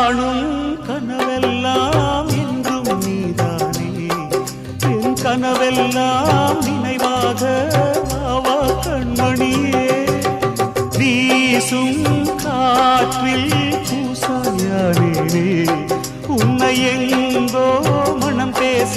காணும் கனவெல்லாம் என்றும் நீதானே என் கனவெல்லாம் நினைவாக ஆவா கண்மணியே வீசும் காற்றில் பூசாயானே உன்னை எங்கோ மனம் பேச